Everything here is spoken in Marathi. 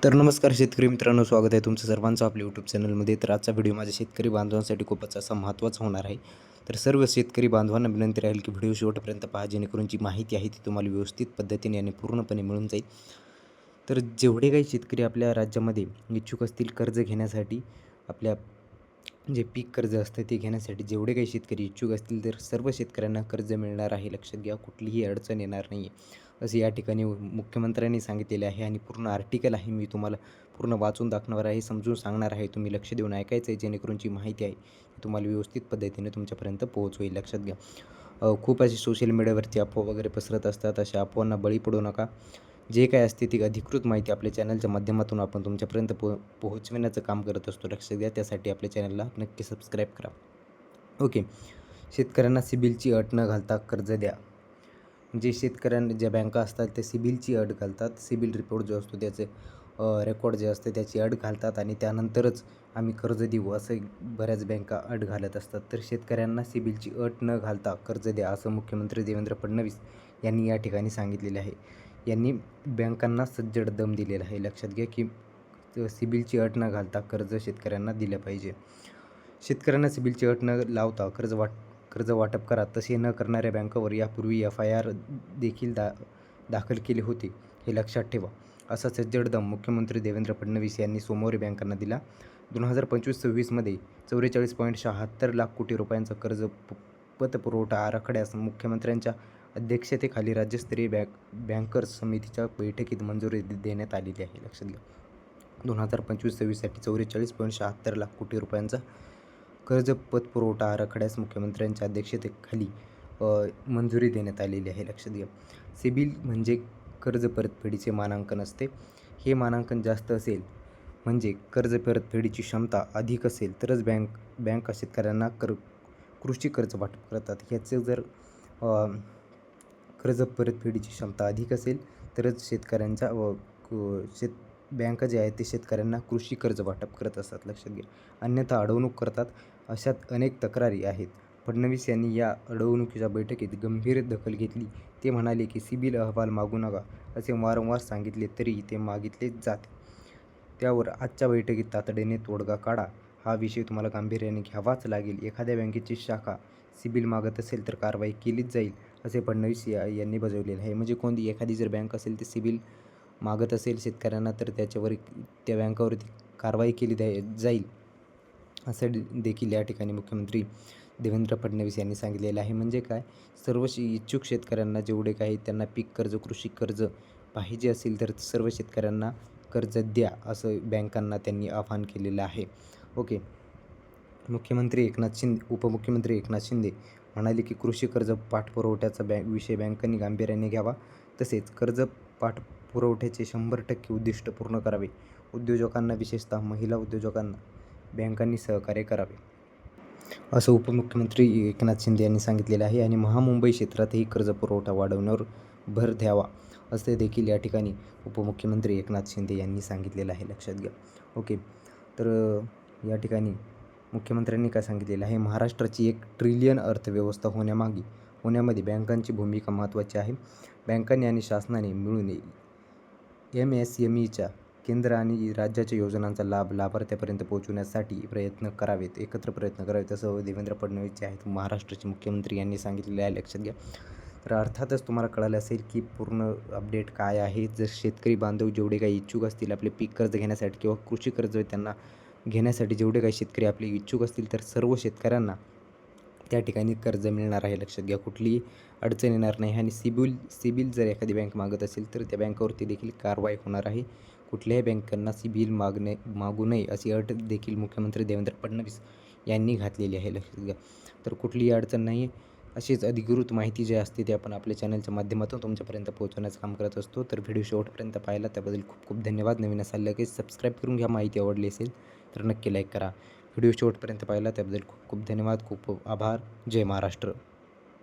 तर नमस्कार शेतकरी मित्रांनो, स्वागत आहे तुमचं सर्वांचं आपल्या यूट्यूब चॅनलमध्ये. तर आजचा व्हिडिओ माझ्या शेतकरी बांधवांसाठी खूपच असा महत्त्वाचा होणार आहे. तर सर्व शेतकरी बांधवांना विनंती राहील की व्हिडिओ शेवटपर्यंत पहा, जेणेकरून जी माहिती आहे ती तुम्हाला व्यवस्थित पद्धतीने आणि पूर्णपणे मिळून जाईल. तर जेवढे काही शेतकरी आपल्या राज्यामध्ये इच्छुक असतील कर्ज घेण्यासाठी, आपल्या जे पीक कर्ज असतं ते घेण्यासाठी जेवढे काही शेतकरी इच्छुक असतील, तर सर्व शेतकऱ्यांना कर्ज मिळणार आहे. लक्षात घ्या, कुठलीही अडचण येणार नाही आहे, असे या ठिकाणी मुख्यमंत्र्यांनी सांगितलेले आहे. आणि पूर्ण आर्टिकल आहे, मी तुम्हाला पूर्ण वाचून दाखवणार आहे, समजून सांगणार आहे. तुम्ही लक्ष देऊन ऐकायचं आहे, जेणेकरून जी माहिती आहे ती तुम्हाला व्यवस्थित पद्धतीने तुमच्यापर्यंत पोहोचवेल. लक्षात घ्या, खूप अशी सोशल मीडियावरती अफवा वगैरे पसरत असतात. अशा अफवांना बळी पडू नका. जे काय असते ती अधिकृत माहिती आपल्या चॅनलच्या माध्यमातून आपण तुमच्यापर्यंत पोहोचविण्याचं काम करत असतो. लक्षात द्या, त्यासाठी आपल्या चॅनलला नक्की सबस्क्राईब करा. ओके. शेतकऱ्यांना सिबिलची अट न घालता कर्ज द्या. जे शेतकऱ्यांना ज्या बँका असतात त्या सिबिलची अट घालतात. सिबिल रिपोर्ट जो असतो त्याचे रेकॉर्ड जे असते त्याची अट घालतात आणि त्यानंतरच आम्ही कर्ज देऊ असं बऱ्याच बँका अट घालत असतात. तर शेतकऱ्यांना सिबिलची अट न घालता कर्ज द्या, असं मुख्यमंत्री देवेंद्र फडणवीस यांनी या ठिकाणी सांगितलेले आहे. यांनी बँकांना सज्जड दम दिलेला आहे. लक्षात घ्या की सिबिलची अट न घालता कर्ज शेतकऱ्यांना दिलं पाहिजे. शेतकऱ्यांना सिबिलची अट न लावता कर्ज वाटप करा, तसे न करणाऱ्या बँकावर यापूर्वी FIR देखील दाखल केले होते, हे लक्षात ठेवा. असा सज्जड दम मुख्यमंत्री देवेंद्र फडणवीस यांनी सोमवारी बँकांना दिला. 2025-26मध्ये 44.76 लाख कोटी रुपयांचा कर्ज पतपुरवठा आराखड्यास मुख्यमंत्र्यांच्या अध्यक्षतेखाली राज्यस्तरीय बँकर्स समितीच्या बैठकीत मंजुरी देण्यात आलेली आहे. लक्षात घ्या, 2025-26साठी 44.76 लाख कोटी रुपयांचा कर्ज पतपुरवठा आराखड्यास मुख्यमंत्र्यांच्या अध्यक्षतेखाली मंजुरी देण्यात आलेली आहे. लक्षात घ्या, सिबिल म्हणजे कर्ज परतफेडीचे मानांकन असते. हे मानांकन जास्त असेल म्हणजे कर्ज परतफेडीची क्षमता अधिक असेल तरच बँका शेतकऱ्यांना कृषी कर्ज वाटप करतात. ह्याचे जर कर्ज परतफेडीची क्षमता अधिक असेल तरच शेतकऱ्यांच्या बँका जे आहेत ते शेतकऱ्यांना कृषी कर्ज वाटप करत असतात. लक्षात घ्या, अन्यथा अडवणूक करतात. अशात अनेक तक्रारी आहेत. फडणवीस यांनी या अडवणुकीच्या बैठकीत गंभीर दखल घेतली. ते म्हणाले की सिबिल अहवाल मागू नका असे वारंवार सांगितले तरी ते मागितलेच जाते. त्यावर आजच्या बैठकीत तातडीने तोडगा काढा. हा विषय तुम्हाला गांभीर्याने घ्यावाच लागेल. एखाद्या बँकेची शाखा सिबिल मागत असेल तर कारवाई केलीच जाईल, असे फडणवीस यांनी बजावलेले आहे. म्हणजे कोणती एखादी जर बँक असेल ते सिबिल मागत असेल शेतकऱ्यांना तर त्याच्यावर त्या बँकावरती कारवाई केली जाईल, असं देखील या ठिकाणी मुख्यमंत्री देवेंद्र फडणवीस यांनी सांगितलेलं आहे. म्हणजे काय, सर्व इच्छुक शेतकऱ्यांना जेवढे काही त्यांना पीक कर्ज, कृषी कर्ज पाहिजे असेल तर सर्व शेतकऱ्यांना कर्ज द्या, असं बँकांना त्यांनी आवाहन केलेलं आहे. ओके. उपमुख्यमंत्री एकनाथ शिंदे म्हणाले की कृषी कर्ज पाठपुरवठ्याचा विषय बँकांनी गांभीर्याने घ्यावा, तसेच कर्ज पाठपुरवठ्याचे 100% उद्दिष्ट पूर्ण करावे. उद्योजकांना, विशेषतः महिला उद्योजकांना बँकांनी सहकार्य करावे, असं उपमुख्यमंत्री एकनाथ शिंदे यांनी सांगितलेलं आहे. आणि महामुंबई क्षेत्रातही कर्ज पुरवठा वाढवण्यावर भर द्यावा, असे देखील या ठिकाणी उपमुख्यमंत्री एकनाथ शिंदे यांनी सांगितलेलं आहे. लक्षात घ्या. ओके. तर या ठिकाणी मुख्यमंत्र्यांनी काय सांगितलेलं आहे, महाराष्ट्राची 1 ट्रिलियन अर्थव्यवस्था होण्यामध्ये बँकांची भूमिका महत्त्वाची आहे. बँकांनी आणि शासनाने मिळून MSMEच्या केंद्र आणि राज्याच्या योजनांचा लाभ लाभार्थ्यापर्यंत पोहोचवण्यासाठी एकत्र प्रयत्न करावेत, असं देवेंद्र फडणवीस जे आहेत महाराष्ट्राचे मुख्यमंत्री यांनी सांगितलेले आहे. लक्षात घ्या. तर अर्थातच तुम्हाला कळालं असेल की पूर्ण अपडेट काय आहे. जर शेतकरी बांधव जेवढे काही इच्छुक असतील आपले पीक कर्ज घेण्यासाठी किंवा कृषी कर्ज त्यांना घेण्यासाठी, जेवढे काही शेतकरी आपले इच्छुक असतील तर सर्व शेतकऱ्यांना त्या ठिकाणी कर्ज मिळणार आहे. लक्षात घ्या, कुठलीही अडचण येणार नाही. आणि सिबिल जर एखादी बँक मागत असेल तर त्या बँकावरती देखील कारवाई होणार आहे. कुठल्याही बँकांना सिबिल मागू नये अशी अट देखील मुख्यमंत्री देवेंद्र फडणवीस यांनी घातलेली आहे. लक्षात घ्या. तर कुठलीही अडचण नाही आहे. अशीच अधिकृत माहिती जी असते ती आपण आपल्या चॅनलच्या माध्यमातून तुमच्यापर्यंत पोहोचवण्याचं काम करत असतो. तर व्हिडिओ शेवटपर्यंत पाहिला त्याबद्दल खूप खूप धन्यवाद. नवीन असाल लगेच सबस्क्राईब करून घ्या. माहिती आवडली असेल तर नक्की लाईक करा. व्हिडिओ शेवटपर्यंत पाहिला त्याबद्दल खूप खूप धन्यवाद. खूप खूप आभार. जय महाराष्ट्र.